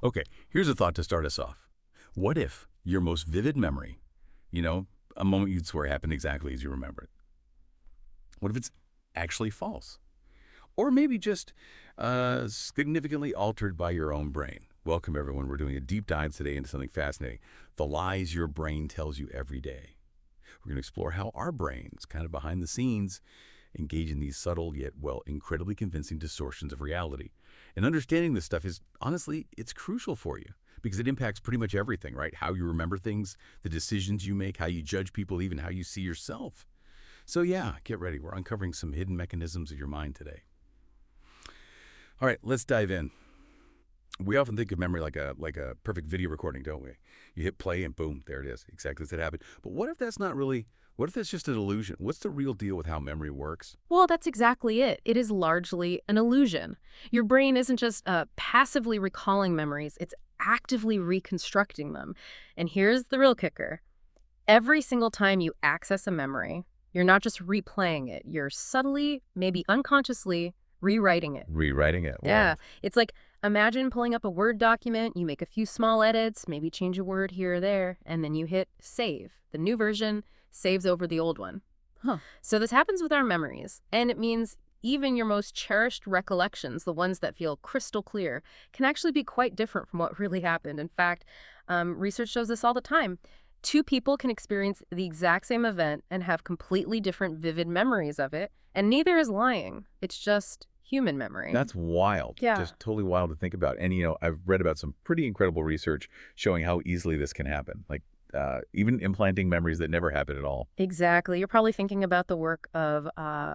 Okay, here's a thought to start us off. What if your most vivid memory, you know, a moment you'd swear happened exactly as you remember it? What if it's actually false? Or maybe just significantly altered by your own brain? Welcome, everyone. We're doing a deep dive today into something fascinating, the lies your brain tells you every day. We're going to explore how our brains, kind of behind the scenes, engage in these subtle yet, well, incredibly convincing distortions of reality. And understanding this stuff is, honestly, it's crucial for you because it impacts pretty much everything, right? How you remember things, the decisions you make, how you judge people, even how you see yourself. So yeah, get ready. We're uncovering some hidden mechanisms of your mind today. All right, let's dive in. We often think of memory like a perfect video recording, don't we? You hit play and boom, there it is. Exactly as it happened. But what if that's not really, what if that's just an illusion? What's the real deal with how memory works? Well, that's exactly it. It is largely an illusion. Your brain isn't just passively recalling memories, it's actively reconstructing them. And here's the real kicker. Every single time you access a memory, you're not just replaying it, you're subtly, maybe unconsciously, rewriting it. Rewriting it. Yeah, Wow. it's like imagine pulling up a Word document, you make a few small edits, maybe change a word here or there, and then you hit save. The new version saves over the old one. Huh. So this happens with our memories, and it means even your most cherished recollections, the ones that feel crystal clear, can actually be quite different from what really happened. In fact, research shows this all the time. Two people can experience the exact same event and have completely different vivid memories of it, and neither is lying. It's just human memory. That's wild. Yeah. Just totally wild to think about. And, I've read about some pretty incredible research showing how easily this can happen. Like, even implanting memories that never happened at all. Exactly. You're probably thinking about the work of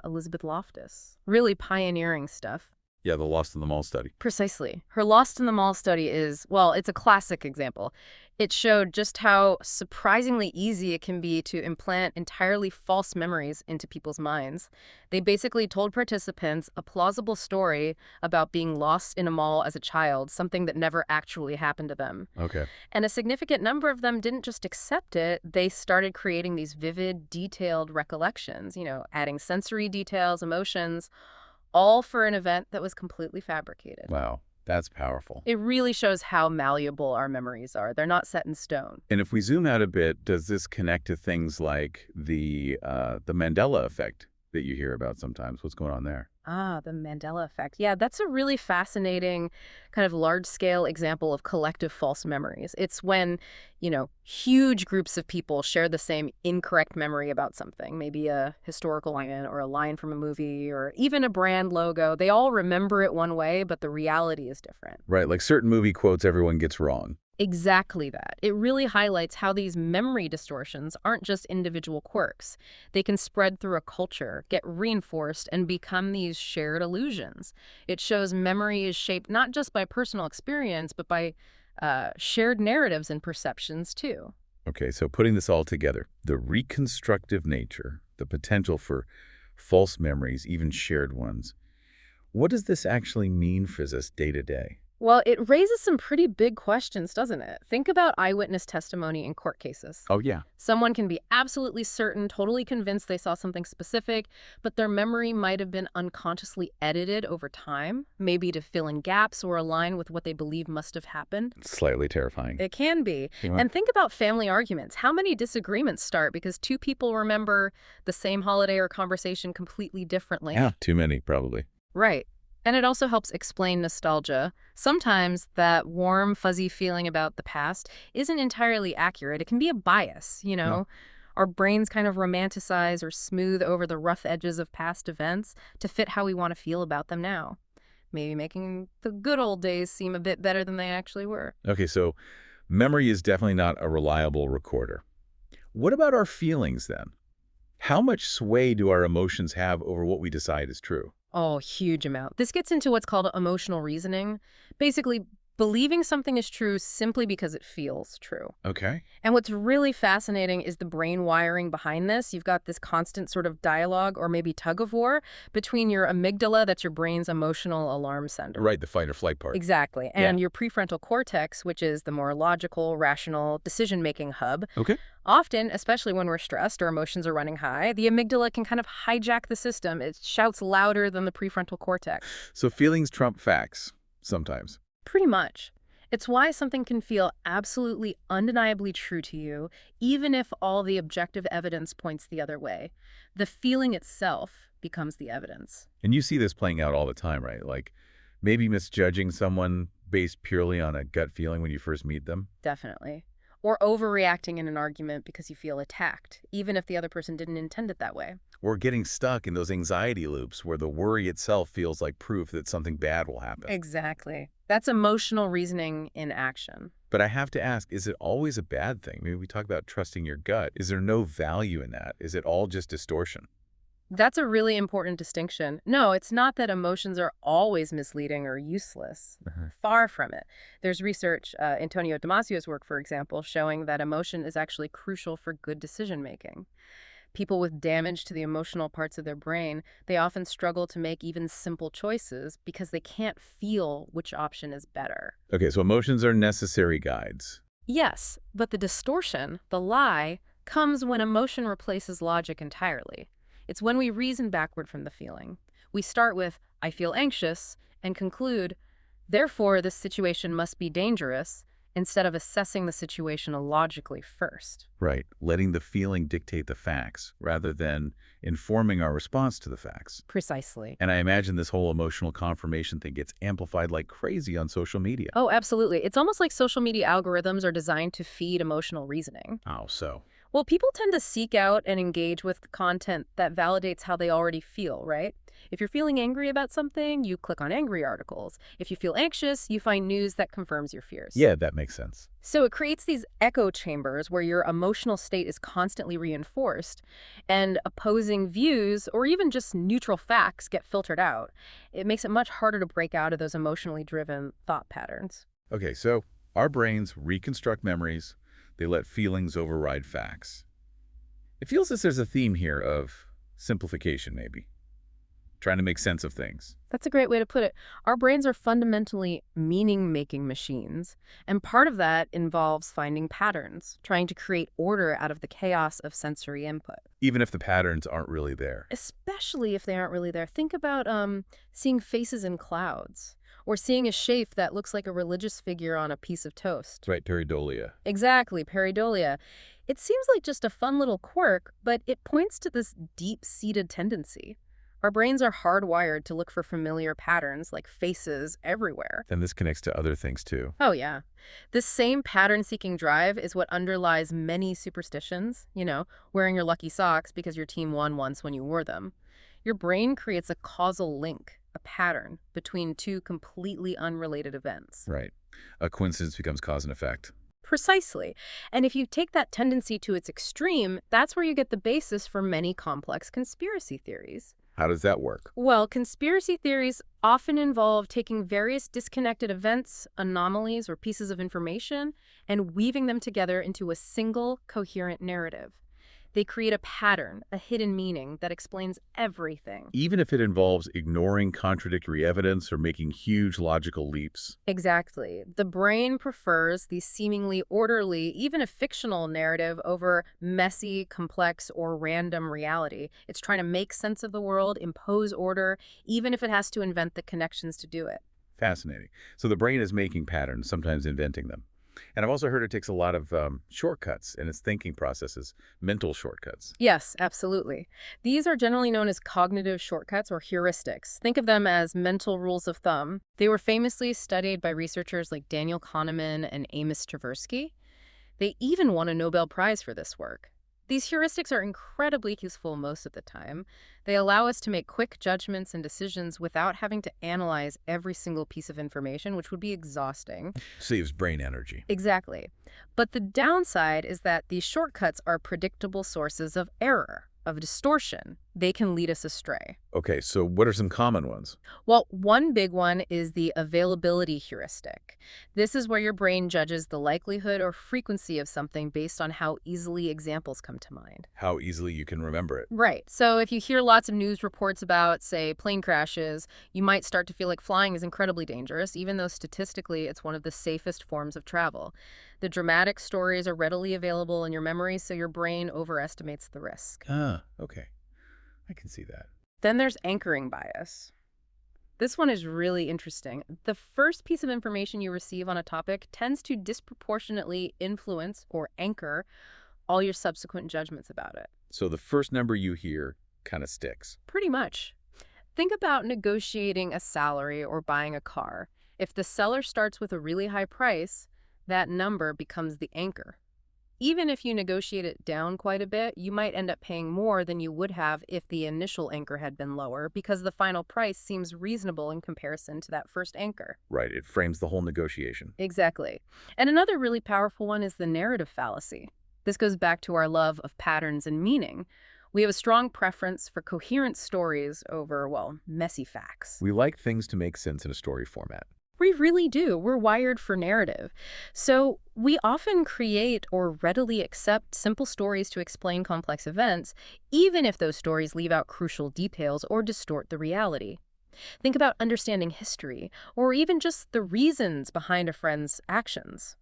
Elizabeth Loftus. Really pioneering stuff. Yeah, the Lost in the Mall study. Precisely. Her Lost in the Mall study is, well, it's a classic example. It showed just how surprisingly easy it can be to implant entirely false memories into people's minds. They basically told participants a plausible story about being lost in a mall as a child, something that never actually happened to them. Okay. And a significant number of them didn't just accept it, they started creating these vivid, detailed recollections, adding sensory details, emotions, all for an event that was completely fabricated. Wow. That's powerful. It really shows how malleable our memories are. They're not set in stone. And if we zoom out a bit, does this connect to things like the Mandela effect that you hear about sometimes? What's going on there? Ah, the Mandela effect. Yeah, that's a really fascinating kind of large-scale example of collective false memories. It's when, huge groups of people share the same incorrect memory about something, maybe a historical line or a line from a movie or even a brand logo. They all remember it one way, but the reality is different. Right, like certain movie quotes everyone gets wrong. Exactly that. It really highlights how these memory distortions aren't just individual quirks. They can spread through a culture, get reinforced, and become these shared illusions. It shows memory is shaped not just by personal experience, but by shared narratives and perceptions, too. Okay, so putting this all together, the reconstructive nature, the potential for false memories, even shared ones. What does this actually mean for us day to day? Well, it raises some pretty big questions, doesn't it? Think about eyewitness testimony in court cases. Oh, yeah. Someone can be absolutely certain, totally convinced they saw something specific, but their memory might have been unconsciously edited over time, maybe to fill in gaps or align with what they believe must have happened. Slightly terrifying. It can be. Yeah. And think about family arguments. How many disagreements start because two people remember the same holiday or conversation completely differently? Yeah, too many, probably. Right. And it also helps explain nostalgia. Sometimes that warm, fuzzy feeling about the past isn't entirely accurate. It can be a bias. No. Our brains kind of romanticize or smooth over the rough edges of past events to fit how we want to feel about them now. Maybe making the good old days seem a bit better than they actually were. Okay, so memory is definitely not a reliable recorder. What about our feelings, then? How much sway do our emotions have over what we decide is true? Oh, huge amount. This gets into what's called emotional reasoning. Basically, believing something is true simply because it feels true. Okay. And what's really fascinating is the brain wiring behind this. You've got this constant sort of dialogue or maybe tug of war between your amygdala, that's your brain's emotional alarm sender. Right, the fight or flight part. Exactly. Yeah. And your prefrontal cortex, which is the more logical, rational, decision-making hub. Okay. Often, especially when we're stressed or emotions are running high, the amygdala can kind of hijack the system. It shouts louder than the prefrontal cortex. So feelings trump facts, sometimes. Pretty much. It's why something can feel absolutely undeniably true to you, even if all the objective evidence points the other way. The feeling itself becomes the evidence. And you see this playing out all the time, right? Like maybe misjudging someone based purely on a gut feeling when you first meet them. Definitely. Or overreacting in an argument because you feel attacked, even if the other person didn't intend it that way. Or getting stuck in those anxiety loops where the worry itself feels like proof that something bad will happen. Exactly. That's emotional reasoning in action. But I have to ask, is it always a bad thing? Maybe we talk about trusting your gut. Is there no value in that? Is it all just distortion? That's a really important distinction. No, it's not that emotions are always misleading or useless. Far from it. There's research, Antonio Damasio's work, for example, showing that emotion is actually crucial for good decision making. People with damage to the emotional parts of their brain, they often struggle to make even simple choices because they can't feel which option is better. Okay, so emotions are necessary guides. Yes, but the distortion, the lie, comes when emotion replaces logic entirely. It's when we reason backward from the feeling. We start with, I feel anxious, and conclude, therefore this situation must be dangerous, instead of assessing the situation logically first. Right, letting the feeling dictate the facts rather than informing our response to the facts. Precisely. And I imagine this whole emotional confirmation thing gets amplified like crazy on social media. Oh, absolutely. It's almost like social media algorithms are designed to feed emotional reasoning. How so? Well, people tend to seek out and engage with content that validates how they already feel, right? If you're feeling angry about something, you click on angry articles. If you feel anxious, you find news that confirms your fears. Yeah, that makes sense. So it creates these echo chambers where your emotional state is constantly reinforced, and opposing views or even just neutral facts get filtered out. It makes it much harder to break out of those emotionally driven thought patterns. Okay, so our brains reconstruct memories. They let feelings override facts. It feels as there's a theme here of simplification, maybe. Trying to make sense of things. That's a great way to put it. Our brains are fundamentally meaning-making machines, and part of that involves finding patterns, trying to create order out of the chaos of sensory input. Even if the patterns aren't really there. Especially if they aren't really there. Think about seeing faces in clouds, or seeing a shape that looks like a religious figure on a piece of toast. Right, pareidolia. Exactly, pareidolia. It seems like just a fun little quirk, but it points to this deep-seated tendency. Our brains are hardwired to look for familiar patterns like faces everywhere. Then this connects to other things too. Oh, yeah. This same pattern-seeking drive is what underlies many superstitions, wearing your lucky socks because your team won once when you wore them. Your brain creates a causal link, a pattern, between two completely unrelated events. Right. A coincidence becomes cause and effect. Precisely. And if you take that tendency to its extreme, that's where you get the basis for many complex conspiracy theories. How does that work? Well, conspiracy theories often involve taking various disconnected events, anomalies, or pieces of information and weaving them together into a single, coherent narrative. They create a pattern, a hidden meaning that explains everything. Even if it involves ignoring contradictory evidence or making huge logical leaps. Exactly. The brain prefers the seemingly orderly, even a fictional narrative over messy, complex, or random reality. It's trying to make sense of the world, impose order, even if it has to invent the connections to do it. Fascinating. So the brain is making patterns, sometimes inventing them. And I've also heard it takes a lot of shortcuts in its thinking processes, mental shortcuts. Yes, absolutely. These are generally known as cognitive shortcuts or heuristics. Think of them as mental rules of thumb. They were famously studied by researchers like Daniel Kahneman and Amos Tversky. They even won a Nobel Prize for this work. These heuristics are incredibly useful most of the time. They allow us to make quick judgments and decisions without having to analyze every single piece of information, which would be exhausting. Saves brain energy. Exactly. But the downside is that these shortcuts are predictable sources of error, of distortion. They can lead us astray. Okay, so what are some common ones? Well, one big one is the availability heuristic. This is where your brain judges the likelihood or frequency of something based on how easily examples come to mind. How easily you can remember it. Right. So if you hear lots of news reports about, say, plane crashes, you might start to feel like flying is incredibly dangerous, even though statistically it's one of the safest forms of travel. The dramatic stories are readily available in your memory, so your brain overestimates the risk. Ah, okay. I can see that. Then there's anchoring bias. This one is really interesting. The first piece of information you receive on a topic tends to disproportionately influence or anchor all your subsequent judgments about it. So the first number you hear kind of sticks. Pretty much. Think about negotiating a salary or buying a car. If the seller starts with a really high price, that number becomes the anchor. Even if you negotiate it down quite a bit, you might end up paying more than you would have if the initial anchor had been lower because the final price seems reasonable in comparison to that first anchor. Right, it frames the whole negotiation. Exactly. And another really powerful one is the narrative fallacy. This goes back to our love of patterns and meaning. We have a strong preference for coherent stories over, well, messy facts. We like things to make sense in a story format. We really do. We're wired for narrative. So we often create or readily accept simple stories to explain complex events, even if those stories leave out crucial details or distort the reality. Think about understanding history, or even just the reasons behind a friend's actions.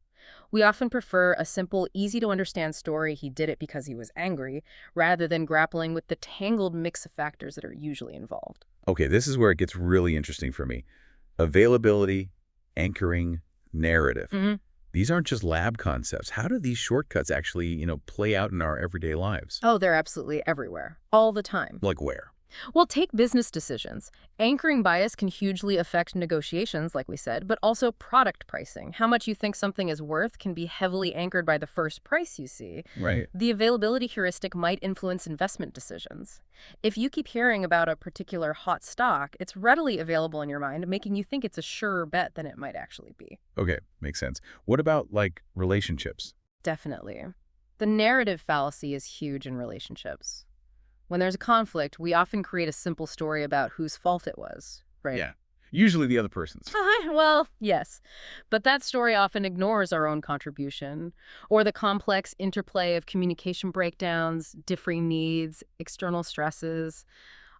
We often prefer a simple, easy-to-understand story, he did it because he was angry, rather than grappling with the tangled mix of factors that are usually involved. Okay, this is where it gets really interesting for me. Availability, anchoring, narrative. These aren't just lab concepts. How do these shortcuts actually, play out in our everyday lives? Oh, they're absolutely everywhere, all the time. Like where? Well, take business decisions. Anchoring bias can hugely affect negotiations, like we said, but also product pricing. How much you think something is worth can be heavily anchored by the first price you see. Right. The availability heuristic might influence investment decisions. If you keep hearing about a particular hot stock, it's readily available in your mind, making you think it's a surer bet than it might actually be. Okay, makes sense. What about, relationships? Definitely. The narrative fallacy is huge in relationships. When there's a conflict, we often create a simple story about whose fault it was, right? Yeah. Usually the other person's. Well, yes. But that story often ignores our own contribution, or the complex interplay of communication breakdowns, differing needs, external stresses,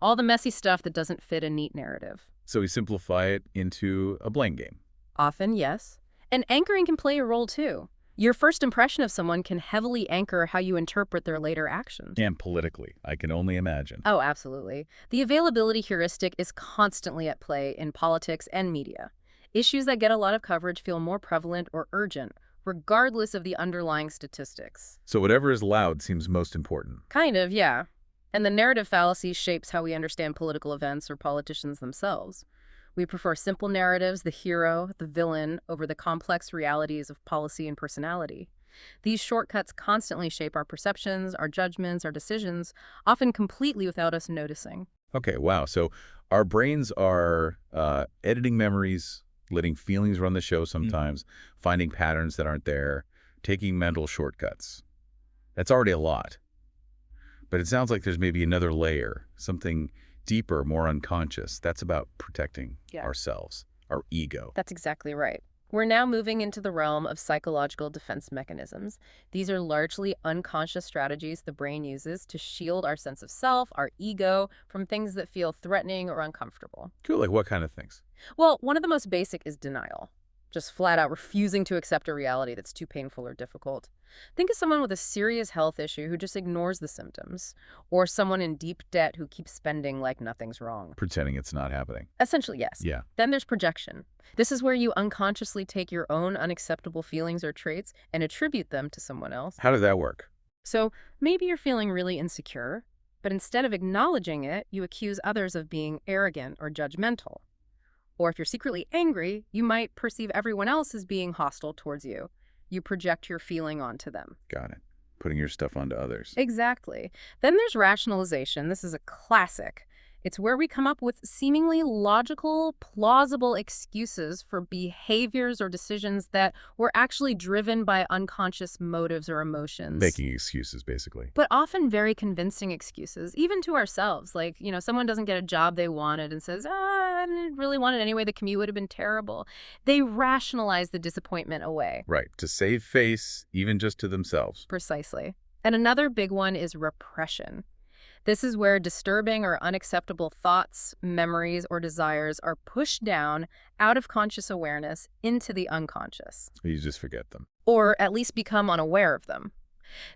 all the messy stuff that doesn't fit a neat narrative. So we simplify it into a blame game. Often, yes. And anchoring can play a role, too. Your first impression of someone can heavily anchor how you interpret their later actions. And politically, I can only imagine. Oh, absolutely. The availability heuristic is constantly at play in politics and media. Issues that get a lot of coverage feel more prevalent or urgent, regardless of the underlying statistics. So whatever is loud seems most important. Kind of, yeah. And the narrative fallacy shapes how we understand political events or politicians themselves. We prefer simple narratives, the hero, the villain, over the complex realities of policy and personality. These shortcuts constantly shape our perceptions, our judgments, our decisions, often completely without us noticing. Okay, wow. So our brains are editing memories, letting feelings run the show sometimes, finding patterns that aren't there, taking mental shortcuts. That's already a lot. But it sounds like there's maybe another layer, something deeper, more unconscious. That's about protecting ourselves, our ego. That's exactly right. We're now moving into the realm of psychological defense mechanisms. These are largely unconscious strategies the brain uses to shield our sense of self, our ego, from things that feel threatening or uncomfortable. Cool, like what kind of things? Well, one of the most basic is denial. Just flat out refusing to accept a reality that's too painful or difficult. Think of someone with a serious health issue who just ignores the symptoms, or someone in deep debt who keeps spending like nothing's wrong. Pretending it's not happening. Essentially, yes. Yeah. Then there's projection. This is where you unconsciously take your own unacceptable feelings or traits and attribute them to someone else. How does that work? So maybe you're feeling really insecure, but instead of acknowledging it, you accuse others of being arrogant or judgmental. Or if you're secretly angry, you might perceive everyone else as being hostile towards you. You project your feeling onto them. Got it. Putting your stuff onto others. Exactly. Then there's rationalization. This is a classic. It's where we come up with seemingly logical, plausible excuses for behaviors or decisions that were actually driven by unconscious motives or emotions. Making excuses, basically. But often very convincing excuses, even to ourselves. Like, someone doesn't get a job they wanted and says, I didn't really want it anyway, the commute would have been terrible. They rationalize the disappointment away. Right, to save face, even just to themselves. Precisely. And another big one is repression. This is where disturbing or unacceptable thoughts, memories, or desires are pushed down out of conscious awareness into the unconscious. You just forget them. Or at least become unaware of them.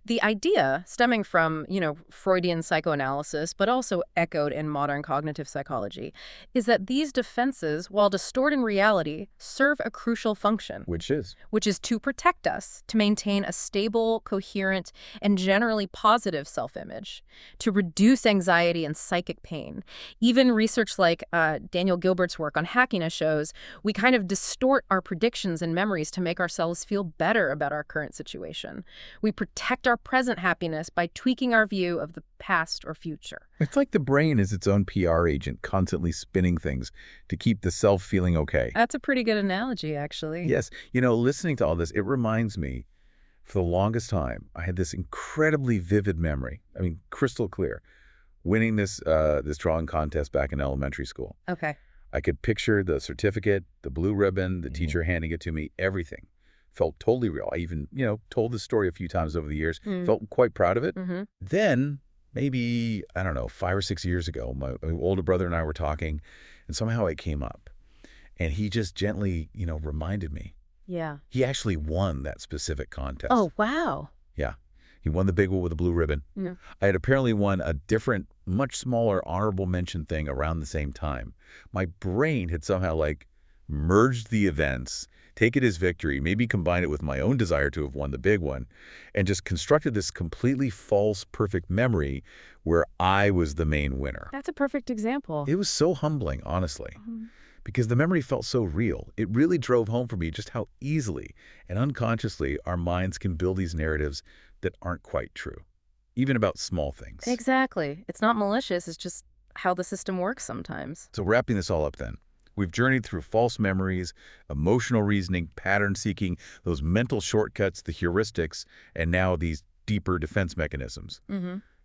The idea, stemming from, Freudian psychoanalysis, but also echoed in modern cognitive psychology, is that these defenses, while distorting reality, serve a crucial function, Which is? which is to protect us, to maintain a stable, coherent, and generally positive self-image, to reduce anxiety and psychic pain. Even research like Daniel Gilbert's work on hackiness shows we kind of distort our predictions and memories to make ourselves feel better about our current situation. We protect our present happiness by tweaking our view of the past or future. It's like the brain is its own PR agent, constantly spinning things to keep the self feeling okay. That's a pretty good analogy, actually. Yes, listening to all this, it reminds me, for the longest time, I had this incredibly vivid memory. I mean, crystal clear. Winning this drawing contest back in elementary school. Okay. I could picture the certificate, the blue ribbon, the teacher handing it to me, everything. Felt totally real. I even, told this story a few times over the years. Felt quite proud of it. Then, maybe, I don't know, 5 or 6 years ago, my older brother and I were talking, and somehow it came up. And he just gently, reminded me. Yeah. He actually won that specific contest. Oh, wow. Yeah. He won the big one with the blue ribbon. Yeah. I had apparently won a different, much smaller honorable mention thing around the same time. My brain had somehow, merged the events, take it as victory, maybe combine it with my own desire to have won the big one, and just constructed this completely false, perfect memory where I was the main winner. That's a perfect example. It was so humbling, honestly, because the memory felt so real. It really drove home for me just how easily and unconsciously our minds can build these narratives that aren't quite true, even about small things. Exactly. It's not malicious. It's just how the system works sometimes. So wrapping this all up then, we've journeyed through false memories, emotional reasoning, pattern seeking, those mental shortcuts, the heuristics, and now these deeper defense mechanisms.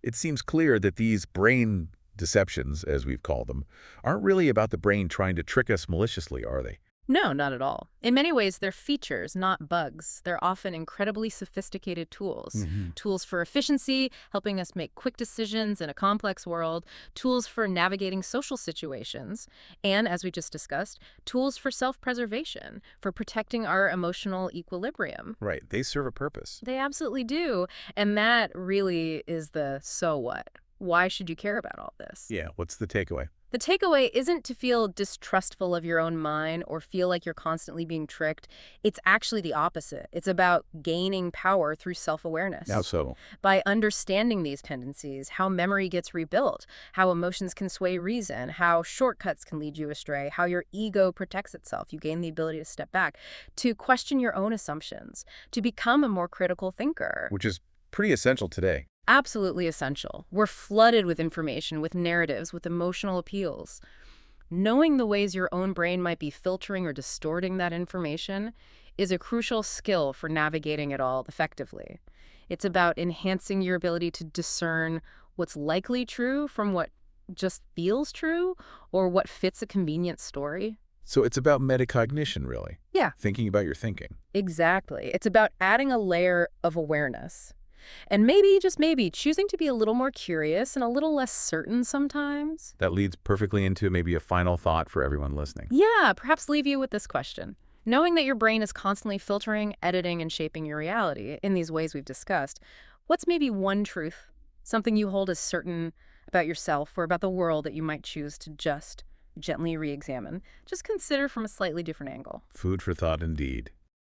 It seems clear that these brain deceptions, as we've called them, aren't really about the brain trying to trick us maliciously, are they? No, not at all. In many ways, they're features, not bugs. They're often incredibly sophisticated tools. Tools for efficiency, helping us make quick decisions in a complex world, tools for navigating social situations, and, as we just discussed, tools for self-preservation, for protecting our emotional equilibrium. Right. They serve a purpose. They absolutely do. And that really is the so what. Why should you care about all this? Yeah. What's the takeaway? The takeaway isn't to feel distrustful of your own mind or feel like you're constantly being tricked. It's actually the opposite. It's about gaining power through self-awareness. How so? By understanding these tendencies, how memory gets rebuilt, how emotions can sway reason, how shortcuts can lead you astray, how your ego protects itself. You gain the ability to step back, to question your own assumptions, to become a more critical thinker. Which is pretty essential today. Absolutely essential. We're flooded with information, with narratives, with emotional appeals. Knowing the ways your own brain might be filtering or distorting that information is a crucial skill for navigating it all effectively. It's about enhancing your ability to discern what's likely true from what just feels true or what fits a convenient story. So it's about metacognition, really. Yeah. Thinking about your thinking. Exactly. It's about adding a layer of awareness. And maybe, just maybe, choosing to be a little more curious and a little less certain sometimes. That leads perfectly into maybe a final thought for everyone listening. Yeah, perhaps leave you with this question. Knowing that your brain is constantly filtering, editing, and shaping your reality in these ways we've discussed, what's maybe one truth, something you hold as certain about yourself or about the world that you might choose to just gently re-examine? Just consider from a slightly different angle. Food for thought indeed.